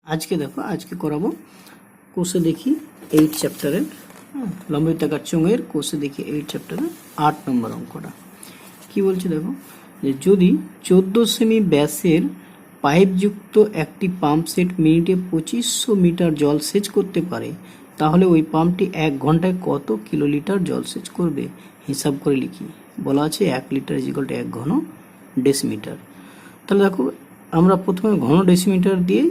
আজকে দেখো আজকে করাবো কোষে দেখি 8 চ্যাপ্টারের লম্বিতাকার চোঙের কোষে দেখি 8 চ্যাপ্টারের 8 নম্বর অঙ্কটা কি বলছে দেখো যে যদি 14 সেমি ব্যাসের পাইপযুক্ত একটি পাম্প সেট মিনিটে 2500 মিটার জল সেচ করতে পারে তাহলে ওই পাম্পটি 1 ঘন্টায় কত কিলোলিটার জল সেচ করবে হিসাব করে লিখি। বলা আছে 1 লিটার ইকুয়াল টু 1 ঘন ডেসিমিটার। তাহলে দেখো আমরা প্রথমে ঘন ডেসিমিটার দিয়ে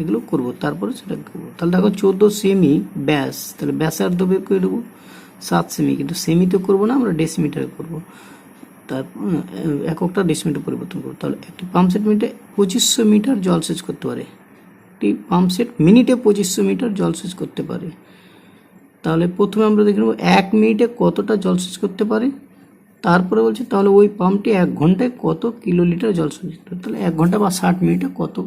এগুলো করব, তারপরে সেটা করবো। তাহলে দেখো 14 সেমি ব্যাস, তাহলে ব্যাসার্ধ বের করে দেবো 7 সেমি, কিন্তু সেমি তো করবো না, আমরা ডেসিমিটারে করবো। তারপর এককটা ডেসিমিটার পরিবর্তন করবো। তাহলে একটি পাম্প সেট মিনিটে 2500 মিটার জল সেচ করতে পারে, একটি পাম্প সেট মিনিটে 2500 মিটার জল সেচ করতে পারে। তাহলে প্রথমে আমরা দেখে নেবো 1 মিনিটে কতটা জল সেচ করতে পারে, তারপরে বলছে তাহলে ওই পাম্পটি 1 ঘন্টায় কত কিলোলিটার জল সেচ করতে পারে। তাহলে 1 ঘন্টা বা 60 মিনিটে কত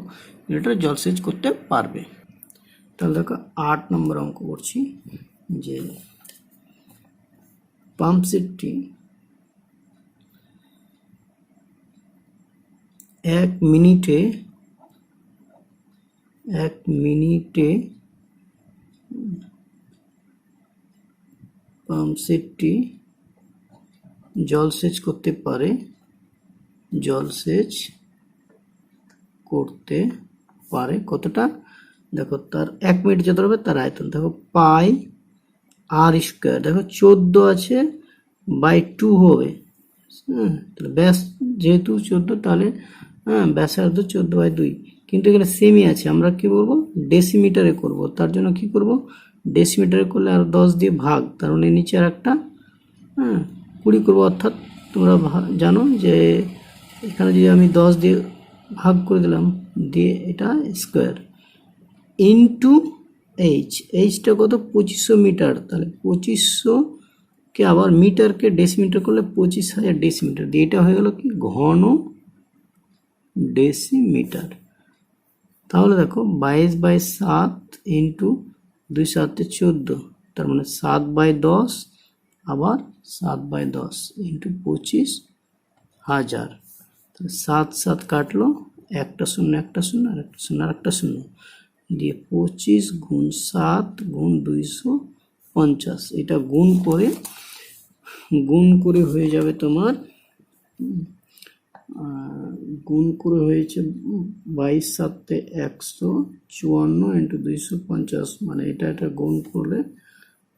লিটার জল সেচ করতে পারবে। তাহলে দেখো 8 নম্বর অঙ্ক করছি যে পাম্প সেটটি 1 মিনিটে পাম্প সেটটি জল সেচ করতে পারে, কতটা দেখো, তার 1 মিনিট যত হবে তার আয়তন দেখো পাই আর স্কোয়ার, দেখো 14 আছে বাই 2 হবে। তাহলে ব্যাস যেহেতু 14 তাহলে ব্যাসার্ধ 14/2, কিন্তু এখানে সেমি আছে, আমরা কি করবো ডেসিমিটারে করব। তার জন্য কি করব ডেসিমিটারে করলে আর 10 দিয়ে ভাগ, তার মানে নিচে আর একটা 20 করবো। অর্থাৎ তোমরা জানো যে এখানে যদি আমি 10 দিয়ে ভাগ করে দিলাম দিয়ে এটা স্কোয়ার ইন্টু এইচটা কত 2500 মিটার। তাহলে 2500কে আবার মিটারকে ডেসিমিটার করলে 25,000 ডেসিমিটার দিয়ে এটা হয়ে গেল কি ঘন ডেসিমিটার। তাহলে দেখো 22/7 ইন্টু 2 7 14, তার মানে 7/10 আবার 7/10 ইন্টু 25,000। তাহলে 7 7 কাটলো, একটা শূন্য একটা শূন্য আর একটা শূন্য আর একটা শূন্য দিয়ে 25 গুণ 7 গুণ 250, এটা গুণ করে হয়ে যাবে তোমার গুণ করে হয়েছে 22 7 154 ইন্টু 250, মানে এটা গুণ করলে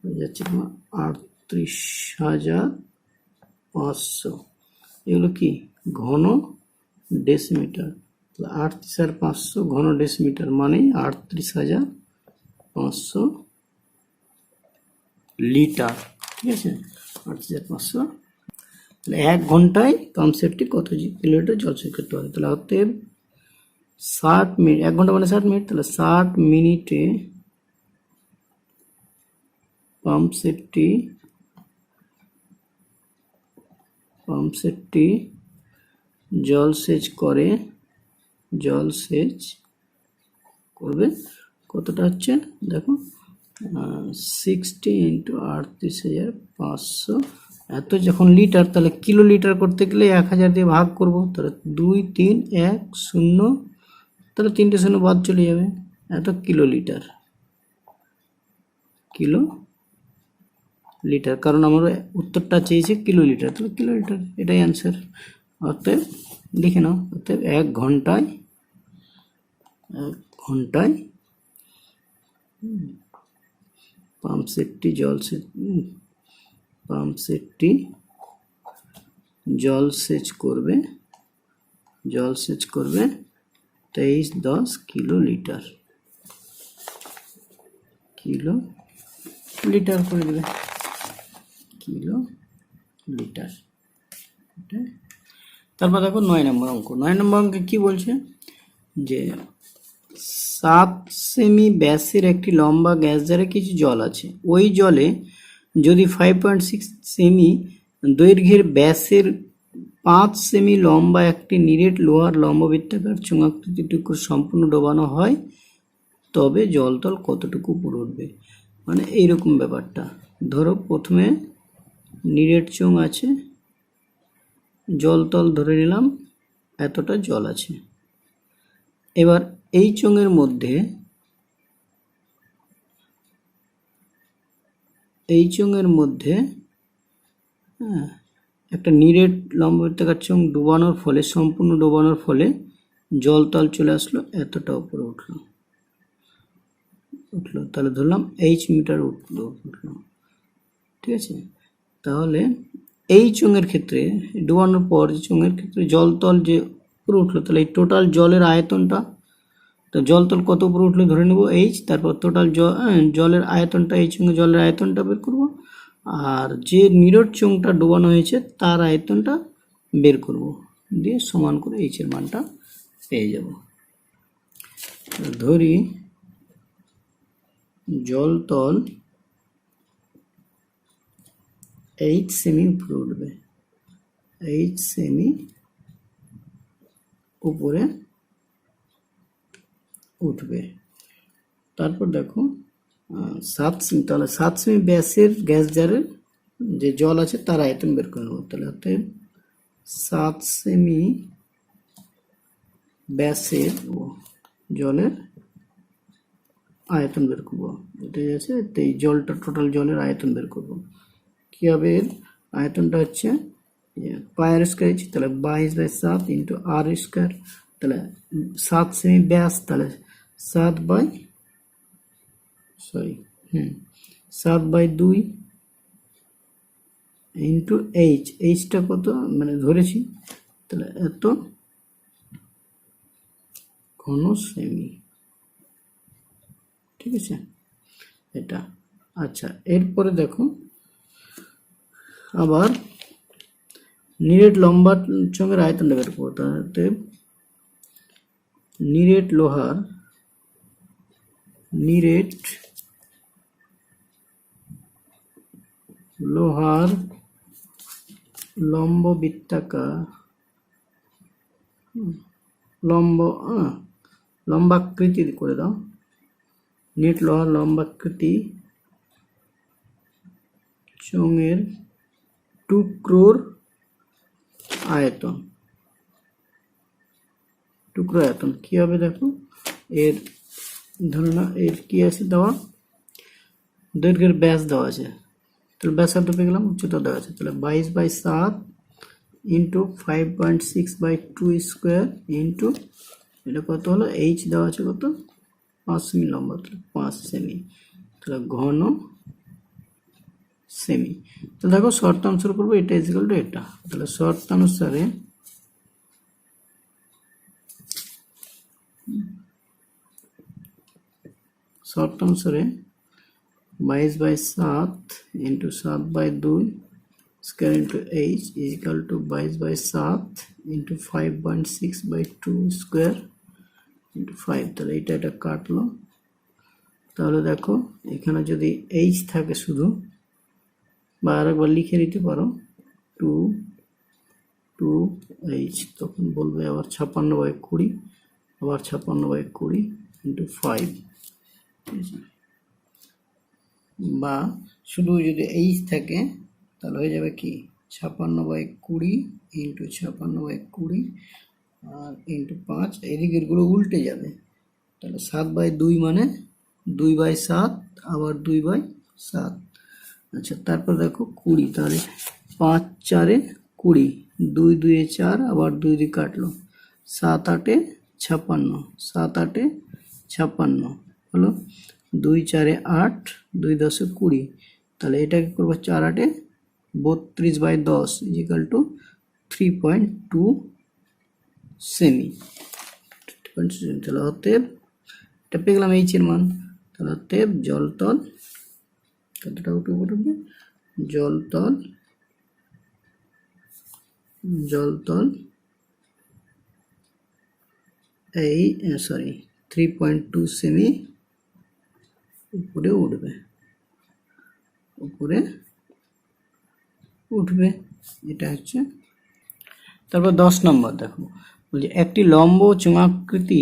হয়ে যাচ্ছে তোমার 38,500। এগুলো কি ঘন ডেসিমিটার। 38,500 ঘন ডেসিমিটার মানে 38,500 লিটার। ঠিক আছে, 38,500। তাহলে 1 ঘন্টায় পাম্প সেটটি কত কিলোলিটার জল সেচ করতে পারে। তাহলে অতএব 60 মিনিট, 1 ঘন্টা মানে 60 মিনিট, তাহলে 60 মিনিটে পাম্প সেটটি জল সেচ করবে কতটা হচ্ছে দেখো 60 ইন্টু 38,500, এত যখন লিটার, তাহলে কিলো লিটার করতে গেলে 1000 দিয়ে ভাগ করব, তাহলে 2 3 1 0, তাহলে 3টে শূন্য বাদ চলে যাবে, এত কিলো লিটার, কারণ আমার উত্তরটা চেয়েছে কিলো লিটার, তাহলে কিলো লিটার এটাই অ্যান্সার। অতএব লিখে নাও, অতএব 1 ঘন্টায় পাম্প সেটটি জল সেচ করবে 2310 কিলো লিটার করে দেবে কিলো লিটার। তারপর দেখো 9 নম্বর অঙ্ক। 9 নম্বর অঙ্কে কি বলছে যে 7 সেমি ব্যাসের একটি লম্বা গ্যাস জারে কিছু জল আছে, ওই জলে যদি 5.6 সেমি দৈর্ঘ্যের ব্যাসের 5 সেমি লম্বা একটি নিরেট লোহার লম্ববৃত্তাকার চুঙাকৃতি টুকরো সম্পূর্ণ ডোবানো হয় তবে জলতল কতটুকু উপরে উঠবে। মানে এইরকম ব্যাপারটা, ধরো প্রথমে নিরেট চোঙ আছে, জলতল ধরে নিলাম এতটা জল আছে, এবার এই চোঙের মধ্যে হ্যাঁ, একটা নিরেট লম্ববৃত্তাকার চোঙ ডোবানোর ফলে, সম্পূর্ণ ডোবানোর ফলে জলতল চলে আসলো, এতটা উপরে উঠলো, তাহলে ধরলাম এইচ মিটার উঠলো। ঠিক আছে, তাহলে এই চোঙের ক্ষেত্রে ডোবানোর পর চোঙের ক্ষেত্রে জলতল যে উপরে উঠলো, তাহলে এই টোটাল জলের আয়তনটা, তো জলতল কত উপরে উঠলো ধরে নেব এইচ, তারপর টোটাল জলের আয়তনটা, এই চোঙে জলের আয়তনটা বের করব, আর যে নিরট চোঙটা ডোবানো হয়েছে তার আয়তনটা বের করব, দিয়ে সমান করে এইচ এর মানটা পেয়ে যাব। ধরি জলতল 8 সেমি উপরে উঠবে, 8 সেমি উপরে উঠবে। তারপর দেখো 7 সেমি, তাহলে 7 সেমি ব্যাসের গ্যাস জারের যে জল আছে তার আয়তন বের করে নেব। তাহলে অতএব 7 সেমি ব্যাসের জলের আয়তন বের করবো, এটাই আছে, এই জলটা টোটাল জলের আয়তন বের করবো। কি হবে, এর আয়তনটা হচ্ছে পাই আর স্কোয়ার, তাহলে 22/7 ইন্টু আর স্কোয়ার, তাহলে 7 সেমি ব্যাস, তাহলে 7/2 ইন্টু এইচ, এইচটা কত মানে ধরেছি, তাহলে এত ঘন সেমি। ঠিক আছে, এটা। আচ্ছা, এরপরে দেখো আবার নিরেট লম্বা চোঙের আয়তনটা বের করবো। তাহলে নিরেট লোহার লম্বাকৃতি করে দাও, নিরেট লোহার লম্বাকৃতি চোঙের টুকরোর আয়তন কি হবে দেখো, এর ধরে না এর কি আছে দেওয়া, দৈর্ঘ্যের ব্যাস দেওয়া আছে, তাহলে ব্যাসার্ধ পেয়ে গেলাম, উচ্চতা দেওয়া আছে, তাহলে 22/7 ইন্টু 5.6/2 স্কোয়ার ইন্টু এটা কত হলো, এইচ দেওয়া আছে কত 5 সেমি লম্বা, তাহলে 5 সেমি, তাহলে ঘন সেমি। তো দেখো শর্তানুসারে করবো, এটা ইজিক্যাল টু এটা, তাহলে শর্তানুসারে শর্ত অনুসারে 22/7 into 7/2 square into H equal to 22/7 into 5.6/2 square into 5, তাহলে এটা কাটলো। তাহলে দেখো এখানে যদি এইচ থাকে শুধু, বা আরেকবার লিখে দিতে পারো 2H, তখন বলবে আবার 56/20, আবার 56/20 ইন্টু 5, বা শুধু যদি এইচ থাকে তাহলে হয়ে যাবে কি 56/20 ইন্টু 56/20 আর ইন্টু 5, এদিকের গুলো উল্টে যাবে, তাহলে 7/2 মানে 2/7 আবার 2/7। আচ্ছা, তারপর দেখো 20, তাহলে 5 4 20, 2 2 4 আবার 2 দিয়ে কাটলো, 7 8 56, 7 8 56 হলো, 2 4 8 2 10 20, তাহলে এটাকে করবো 4 8 32/10 ইজিক্যাল টু 3.2 সেমি। তাহলে অতএব এটা পেয়ে গেলাম এইচ এর মান। তাহলে অতএব জলতল কতটা উঠবে, জলতল এই 3.2 সেমি উপরে উঠবে, এটা হচ্ছে। তারপর 10 নম্বর দেখো, বলছে একটি লম্ব চোঙাকৃতি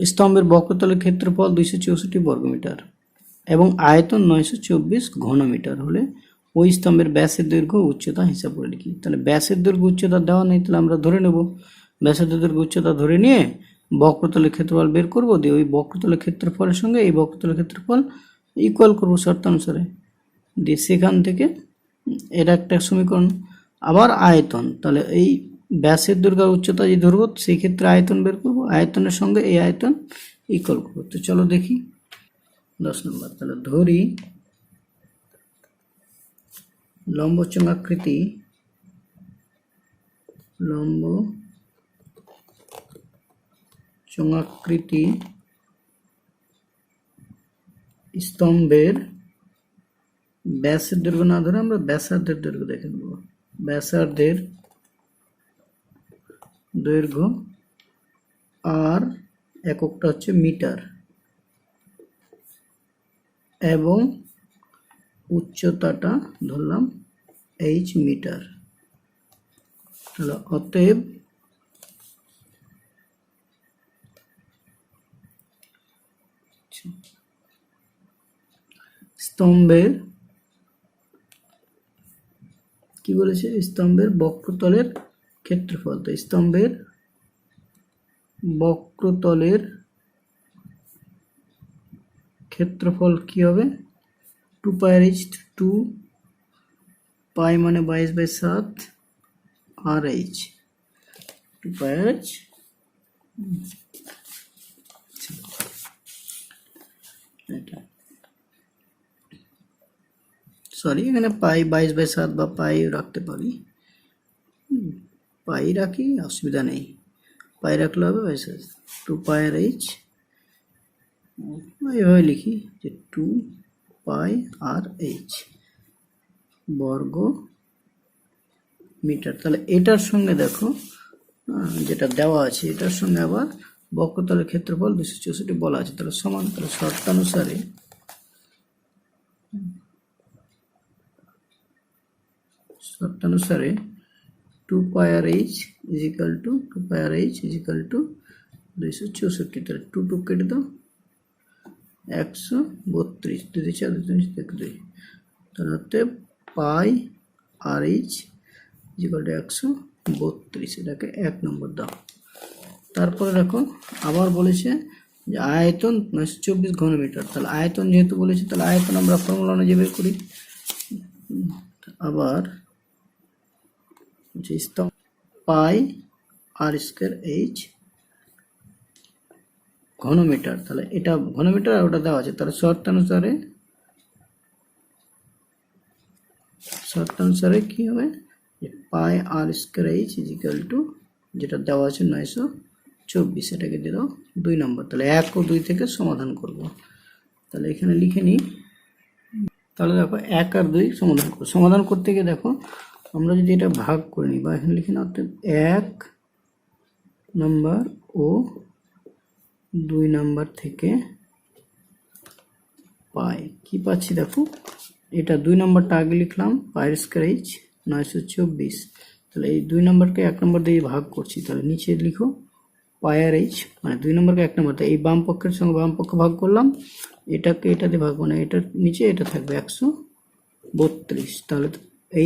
স্তম্ভের বক্রতলের ক্ষেত্রফল 264 বর্গমিটার এবং আয়তন 924 ঘনমিটার হলে ওই স্তম্ভের ব্যাসের দৈর্ঘ্য উচ্চতা হিসাব করে লিখি। তাহলে ব্যাসের দৈর্ঘ্য উচ্চতা দেওয়া নেই, তাহলে আমরা ধরে নেব ব্যাসের দৈর্ঘ্য উচ্চতা ধরে নিয়ে বক্রতলের ক্ষেত্রফল বের করব, দিয়ে ওই বক্রতলের ক্ষেত্রফলের সঙ্গে এই বক্রতলের ক্ষেত্রফল ইকুয়াল করবো শর্তানুসারে, দিয়ে সেখান থেকে এটা একটা সমীকরণ। আবার আয়তন, তাহলে এই ব্যাসের দৈর্ঘ্য আর উচ্চতা যে ধরবো সেই ক্ষেত্রে আয়তন বের করবো, আয়তনের সঙ্গে এই আয়তন ইকুয়াল করবো। তো চলো দেখি 10 নম্বর। তাহলে ধরি লম্ব চঙ্গাকৃতি স্তম্ভের ব্যাসের দৈর্ঘ্য না ধরে আমরা ব্যাসার্ধের দৈর্ঘ্য দেখে নেব। ব্যাসার্ধের দৈর্ঘ্য আর এককটা হচ্ছে মিটার এবং উচ্চতাটা ধরলাম h মিটার। তাহলে অতএব স্তম্ভের কি বলেছে, স্তম্ভের বক্রতলের ক্ষেত্রফল। তো স্তম্ভের বক্রতলের ক্ষেত্রফল কি হবে, 2 পাই h, 2 পাই মানে 22/7 আর h, 2 পাই h। এটা সরি, এখানে পাই 22/7 বা পাই রাখতে পারি, পাই রাখি অসুবিধা নেই, পাই রাখলে হবে 2 পাই আর h, এইভাবে লিখি যে 2 পাই আর h বর্গ মিটার। তাহলে এটার সঙ্গে দেখো যেটা দেওয়া আছে এটার সঙ্গে আবার বক্রতলের ক্ষেত্রফল 264 বলা আছে, তাহলে সমান। তাহলে শর্তানুসারে 2 পাই আর h ইজিক্যাল টু 2 পাই আর h ইজিক্যাল টু 264। তাহলে 2 2 কেটে দাও, 132, 2 4 2 2, তাহলে হচ্ছে পাই আর h ইজিক্যাল টু 132, এটাকে 1 নম্বর দাও। তারপরে দেখো আবার বলেছে যে আয়তন 924 ঘনমিটার। তাহলে আয়তন যেহেতু বলেছে তাহলে আয়তন আমরা ফর্মুলা অনুযায়ী বের করি। আবার পাই আর স্কয়ার h ঘনমিটার, তাহলে এটা ঘনমিটার আর ওটা দেওয়া আছে। তাহলে শর্তানুসারে কি হবে, পাই আর স্কয়ার h ইজিক্যাল টু যেটা দেওয়া আছে 924, এটাকে দিয়ে দাও 2 নম্বর। তাহলে 1 ও 2 থেকে সমাধান করব। তাহলে এখানে লিখে নিই। তাহলে দেখো 1 আর 2 সমাধান করব। সমাধান করতে গিয়ে দেখো আমরা যদি এটা ভাগ করে নিই বা এখানে লিখে নাও, 1 নম্বর ও 2 নম্বর থেকে পাই কি পাচ্ছি দেখো, এটা 2 নম্বরটা আগে লিখলাম পাই স্কয়ার h 924, তাহলে এই 2 নম্বরকে 1 নম্বর দিয়ে ভাগ করছি, তাহলে নিচে লিখো পাই আর h মানে 2 নম্বরকে 1 নম্বর, এই বাম পক্ষের সঙ্গে বাম পক্ষ ভাগ করলাম, এটাকে এটা দিয়ে ভাগ মানে এটার নিচে এটা থাকবে 132। তাহলে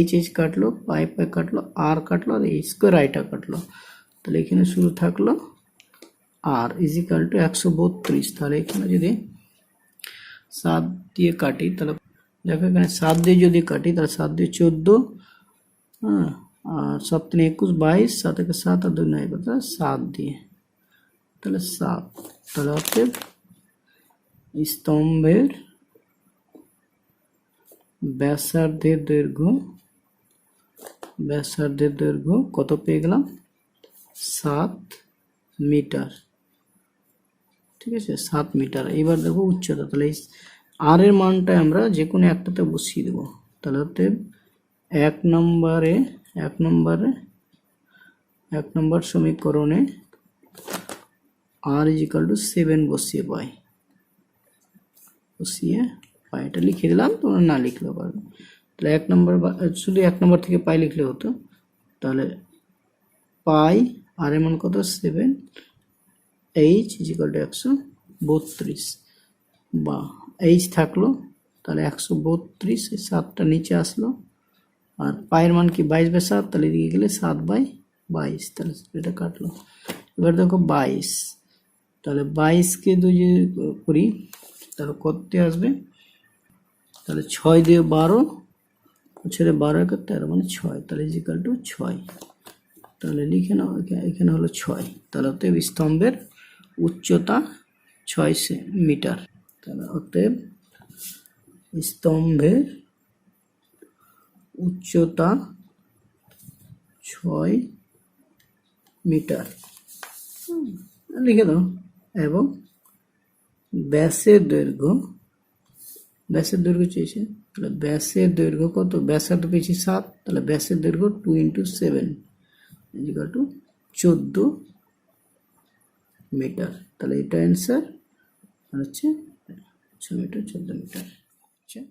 h h কাটলো, পাই পাই কাটলো, আর কাটলো, আর এই স্কয়ার আইটা কাটলো, তাহলে এখানে শুরু থাকলো আর ইজিক্যাল টু 132। তাহলে এখানে যদি 7 দিয়ে কাটি, তাহলে দেখো এখানে 7 দিয়ে যদি কাটি তাহলে 7 দিয়ে 14, হ্যাঁ, আর 7 3 21 22, 7 1 7 আর 2 9, তাহলে 7 দিয়ে, তাহলে 7। তাহলে অতএব স্তম্ভের ব্যাসার্ধের দৈর্ঘ্য কত পেয়ে গেলাম, 7 মিটার। ঠিক আছে, 7 মিটার। এবার দেখো উচ্চতা, তাহলে আর এর মানটা আমরা যে কোনো একটাতে বসিয়ে দেবো। তাহলে হতে 1 নম্বর সমীকরণে আর ইজিক্যাল টু 7 বসিয়ে পাই, এটা লিখে দিলাম, তোমরা না লিখলেও পারবে। তাহলে 1 নম্বর শুধু 1 নম্বর থেকে পাই লিখলে হতো। তাহলে পাই আর এর মান কত, 7, h ইজিক্যাল টু 132, বা h থাকলো, তাহলে 132, 7টা নিচে আসলো, আর পায়ের মান কি 22/7, তাহলে এদিকে গেলে 7/22, তাহলে এটা কাটলো। এবার দেখো 22, তাহলে 22কে 2 যে করি তাহলে কততে আসবে, তাহলে 6 দিয়ে 12 ছেড়ে 12 একে 13 মানে 6, তাহলে ইজিক্যাল টু 6। তাহলে লিখে নাও, এখানে হলো 6, তাহলে অতএব স্তম্ভের উচ্চতা 6 মিটার। তাহলে অতএব স্তম্ভের উচ্চতা 6 মিটার লিখে দাও। এবং ব্যাসের দৈর্ঘ্য চেয়েছে, তাহলে ব্যাসের দৈর্ঘ্য কত, ব্যাসার্ধ পেয়েছি 7, তাহলে ব্যাসের দৈর্ঘ্য 2 × 7 ইকুয়াল টু 14 মিটার। তাহলে এটা অ্যান্সার হচ্ছে 6 মিটার 14 মিটার। আচ্ছা।